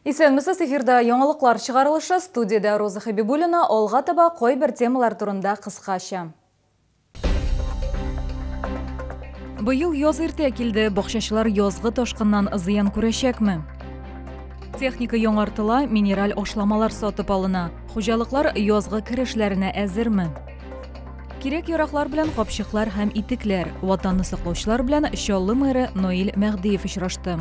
Исәнмесез, эфирда яңалыклар чыгарылышы, студияда Роза Хабибуллина, алга таба кой бер темалар турында кыскача. Быел яз иртә килде, бакчачылар язгы ташкыннан зыян күрәчәкме? Техника яңартыла, минераль ашламалар сатып алына. Хуҗалыклар язгы керешләренә әзерме? Кирәк яраклар белән капчыклар һәм итекләр. Ватанны саклаучылар белән Чаллы мэры Наил Мәхдиев очрашты.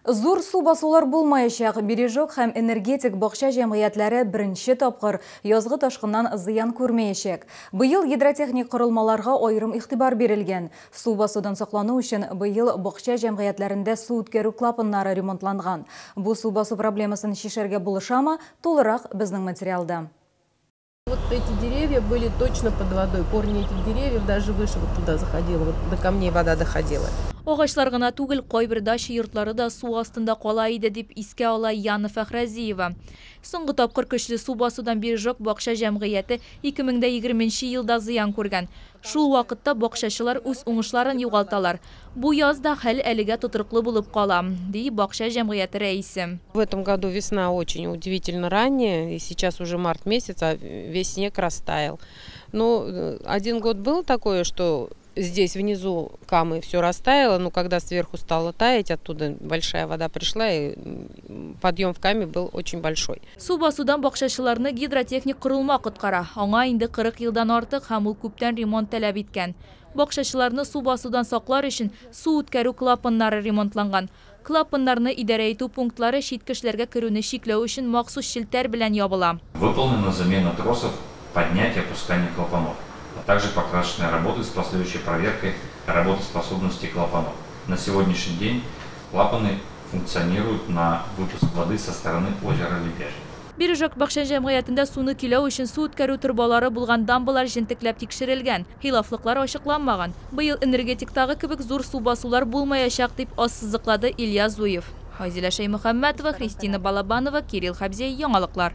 Зур су басулар булмаячак, Бережок һәм энергетик бакча җәмгыятьләре беренче тапкыр язгы ташкыннан зыян күрмәячәк. Быел гидротехник корылмаларга аерым игътибар бирелгән. Су басудан саклану өчен быел бакча җәмгыятьләрендә су үткәрү клапаннары ремонтланган. Бу су басу проблемасын шишәргә булышамы? Тулырак безнең материалда. Вот эти деревья были точно под водой. Корни этих деревьев даже выше вот туда заходило, вот до камней вода доходила. Агачлар гына түгел, кайбер дача йортлары да су астында кала иде дип искә ала Яна Фәхрәзиева. Соңгы тапкыр көчле су басудан Бережок бакча җәмгыяте 2020 елда зыян күргән. Шул вакытта бакчачылар үз уңышларын югалталар. Бу язда хәл әлегә тотрыклы булып кала, ди бакча җәмгыяте рәисе. В этом году весна очень удивительно ранняя, и сейчас уже март месяц, а весь снег растаял. Но один год было такое, что здесь внизу камы все растаяло, но когда сверху стало таять, оттуда большая вода пришла, и подъем в каме был очень большой. Су басудан бакчачыларны гидротехник корылма коткара. Аңа инде 40 елдан артык һәм ул күптән ремонт таләп иткән. Бакчачыларны су басудан саклар өчен су үткәрү клапаннары ремонтланган. Клапаннарны идарә итү пунктлары читкешләргә керүне чикләү өчен махсус шелтәр белән ябыла. Выполнена замена тросов, поднятие и опускание клапанов, а также покрасочные работы с последующей проверкой работоспособности клапанов. На сегодняшний день клапаны функционируют на выпуск воды со стороны озера Лебяжье. Бережок бакча җәмгыятендә суны киләү өчен су үткәрү трубалары булган дамбалар җентекләп тикшерелгән. Хилафлыклар ачыкланмаган. Быел энергетиктагы кебек зур су басулар булмаячак дип ассызыклады Илья Зуев. Хазилә Шәймөхәммәтова, Христина Балабанова, Кирилл Хабзей, яңалыклар.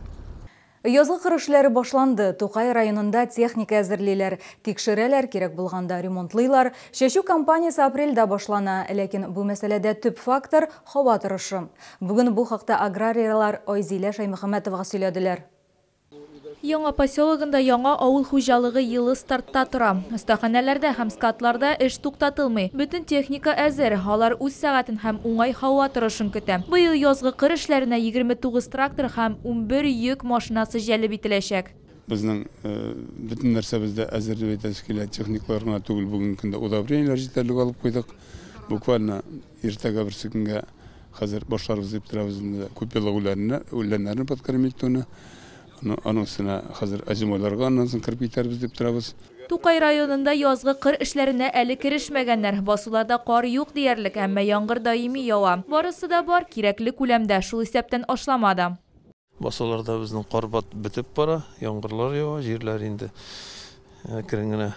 Язгы кырышлары башланды. Тукай районында техника әзерлиләр, тикшерәләр, кирәк булганда ремонтлыйлар. Чәчү кампаниясе апрельдә башлана, ләкин бу мәсьәләдә төп фактор – һава торышы. Бүген бу хакта аграриялар Айзилә Шәймөхәммәтовага сөйләделәр. Яңа поселогында яңа авыл хуҗалыгы елы стартта тора. Остаханәләрдә һәм складларда эш туктатылмый. Бөтен техника әзер, алар үз сәгатен һәм уңай һава торышын көтә. Быел язгы кыр эшләренә 29 трактор һәм 11 йөк машинасы җәлеп ителәчәк. Безнең бөтен нәрсәбездә әзер дип әйтәскелә техникларына түгел, бүгенге көндә удобренияләр җитәрлек алып куйдык. Буквально иртәгә берсе көнгә хәзер башларыбыз дип торабыз инде күпьеллык үләннәрне подкормить. Аның өстенә хәзер азимоларга аннан соң кирп итәрбез дип торабыз. Тукай районында язгы кыр эшләренә әле керешмәгәннәр. Басуларда кар юк диярлек, әмма яңгыр даими ява. Барысы да бар, кирәкле күләмдә, шул исәптән ашламада. Басуларда безнең кар бетеп бара, яңгырлар ява, җирләр инде кирәнгенә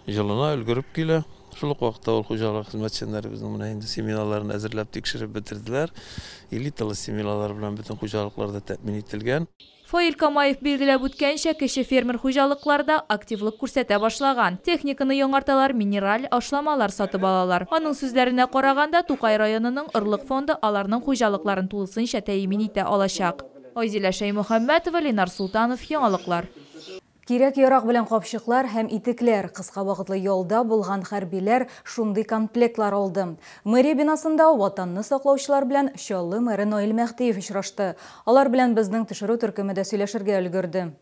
җылына өлгереп килә. Шул ук вакытта ул хуҗалык хезмәтчәннәре безнең менә инде семиналарны әзерләп тикшереп бетерделәр. Элиталы семиналар белән бөтен хуҗалыкларда тәэмин ителгән. Фаил Камаев билгеләп үткәнчә, кече фермер хуҗалыкларда активлык күрсәтә башлаган. Техниканы яңарталар, минераль ашламалар сатып алалар. Аның сүзләренә караганда, Тукай районының ырлык фонды аларның хуҗалыкларын тулысынча тәэмин итә алачак. Айзилә Шәймөхәммәтова, Ленар Султанов, яңалыклар. Кирәк ярак белән капчыклар һәм итекләр, кыска вакытлы ялда булган хәрбиләр шундый комплектлар алды. Мэрия бинасында ватанны саклаучылар белән Чаллы мэры Наил Мәхдиев очрашты. Алар белән безнең төшерү төркеме дә сөйләшергә өлгерде.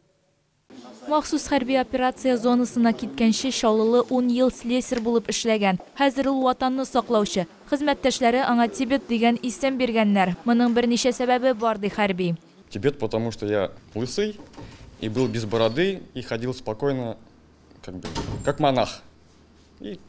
Махсус хәрби операция зонасына киткәнче Чаллылы 10 ел слесарь булып эшләгән. Хәзер ул ватанны саклаучы. Хезмәттәшләре аңа Тибет дигән исем биргәннәр. Моның берничә сәбәбе бар ди хәрби. Тибет, потому что я лысый и был без бороды и ходил спокойно, как монах. И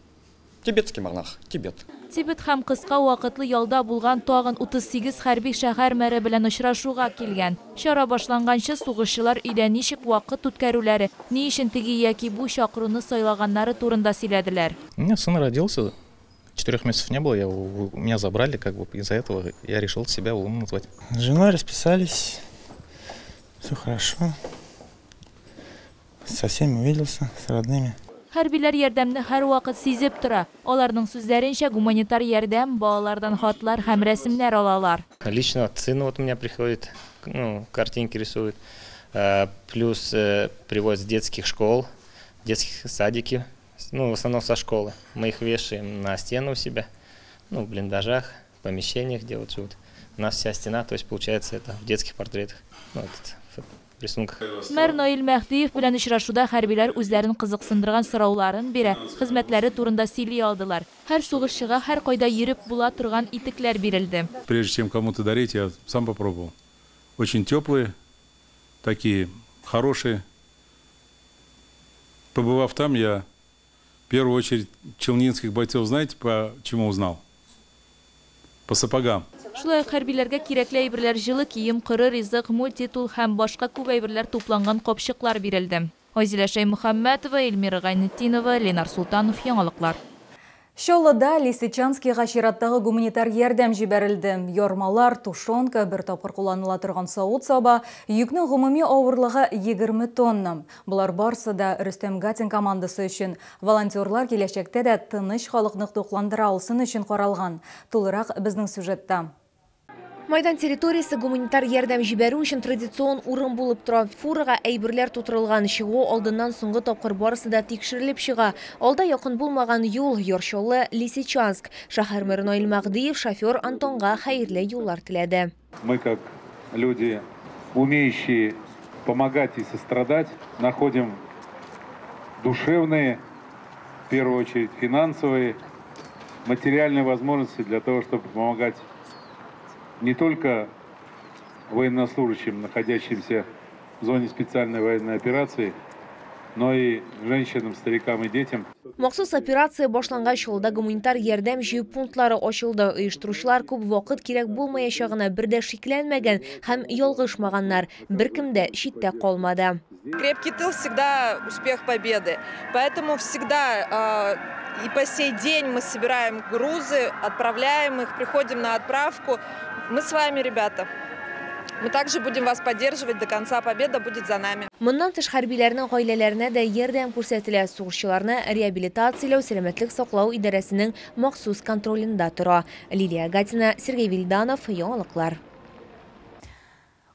тибетский монах, Тибет. Тибет һәм кыска вакытлы ялда булган тагын 38 хәрби шәһәр мэре белән очрашуга килгән. Чара башланганчы сугышчылар өйдә ничек вакыт үткәрүләре, ни өчен теге яки бу чакыруны сайлаганнары турында сөйләделәр. У меня сын родился, 4 месяцев не было, меня забрали, из-за этого я решил себя Улым назвать. С женой расписались, все хорошо. Со всеми увиделся, с родными. Hərbiler yardımını hər vaqt sizib tura. Onların sözlərincə gumanitar yardım, bağlardan xatlar, həm rəsmlər alalar. Лично сын вот у меня приходит, ну, картинки рисует. Плюс привозят с детских школ, детских садики, ну, в основном со школы. Мы их вешаем на стену у себя, ну, в блиндажах, в помещениях, где вот живут. У нас вся стена, то есть получается это в детских портретах, ну, в рисунках. Mər Noil Məxdiyev bilən işraşuda hərbilər özlərini qızıqsındırğan sıraların birə xizmətləri turunda sili aldılar. Hər soğuşçığa hər qoyda yürüb bula turğan itiklər verildi. Прежде чем кому-то дарить, я сам попробовал. Очень теплые, такие хорошие. Побывав там, я в первую очередь челнинских бойцов, знаете, по чему узнал? По сапогам. Шулай hərbilərə kirəkli əybirlər, жылы kiyim, qırı, rizq, multitul həm başqa küp əybirlər toplanğan qopşıqlar verildi. Azizə Şəymüxəmmədova, Elmira Ғайнетдинова, Ленар Султанов, Яңалыклар. Шолыда Лисичанскийға шираттағы гуманитар ярдәм жибәрілді. Йормалар, тушонка, бір тапқыр қоланыла тұрған сауыт саба, юкнің ғымыми ауырлығы 20 тонна. Бұлар барсы да Рүстем Гатин командасы үшін. Волонтерлар келешекте де тыныш халықны тоқландыра алсын үшін қаралған. Толырақ біздің сюжетта. Майдан территориясы гуманитар ярдәм жибәру үшін традицион урын булып тора. Фураға әйберләр тутырылган, чыгу алдыннан соңгы тапкыр барысы да тикшерелеп чыга. Алда якын булмаган юл Йоршолы Лисичанск. Шәһәр мэры Наил Мәгдиев шофер Антонга хәерле юллар теләде. Мы, как люди, умеющие помогать и сострадать, находим душевные, в первую очередь финансовые, материальные возможности для того, чтобы помогать не только военнослужащим, находящимся в зоне специальной военной операции, но и женщинам, старикам и детям. Махсус операция башлангач алда гуманитар ярдәм җыю пунктлары ачылды. Оештыручылар күп вакыт кирәк булмаячагына бердә шикләнмәгән һәм ялгышмаганнар. Беркем дә читтә калмады. Крепкий тыл всегда успех победы. Поэтому всегда и по сей день мы собираем грузы, отправляем их, приходим на отправку. Мы с вами, ребята. Мы также будем вас поддерживать до конца. Победа будет за нами. Моннан тыш хәрбиләрнең гаиләләренә дә ярдәм күрсәтелә. Сугышчыларны реабилитацияләү, сәламәтлек саклау идарәсенең махсус контролендә тора. Лилия Гатина, Сергей Вильданов, Яңалыклар.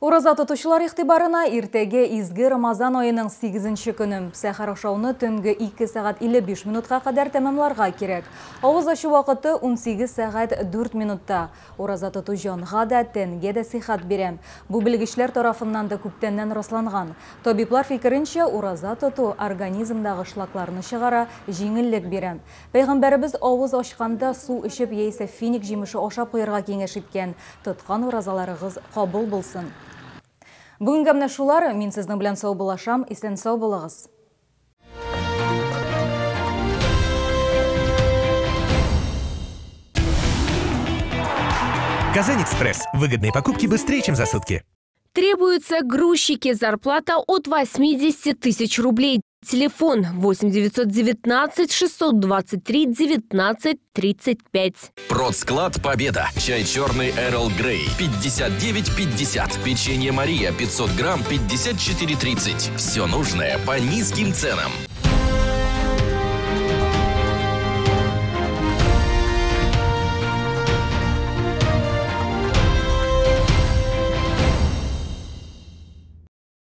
Ураза тотучылар ихтибарына иртәге изге Рамазан айының 8-нче көне. Сәхәр ашауны төнге 2 сәгать 55 минутка кадәр тәмамларга кирәк. Авыз ачу вакыты 18 сәгать 4 минутта. Ураза тоту җанга да, тәнгә дә сихәт бирә. Бу белгечләр тарафыннан да күптәннән расланган. Табиблар фикеренчә, ураза тоту организмдагы шлакларны чыгара, җиңеллек бирә. Пәйгамбәребез авыз ачканда су эчеп яисә финик җимеше ашап куярга киңәш иткән. Тоткан уразаларыгыз кабул булсын. Бүгінгі менә шулар, мин сезнең белән сау булашам, исән сау булыгыз. Казань-Экспресс. Выгодные покупки быстрее, чем за сутки. Требуются грузчики. Зарплата от 80 тысяч рублей. Телефон 8 919 623 19 35. Продсклад «Победа». Чай черный Эрл Грей 59,50. Печенье Мария 500 грамм 54,30. Все нужное по низким ценам.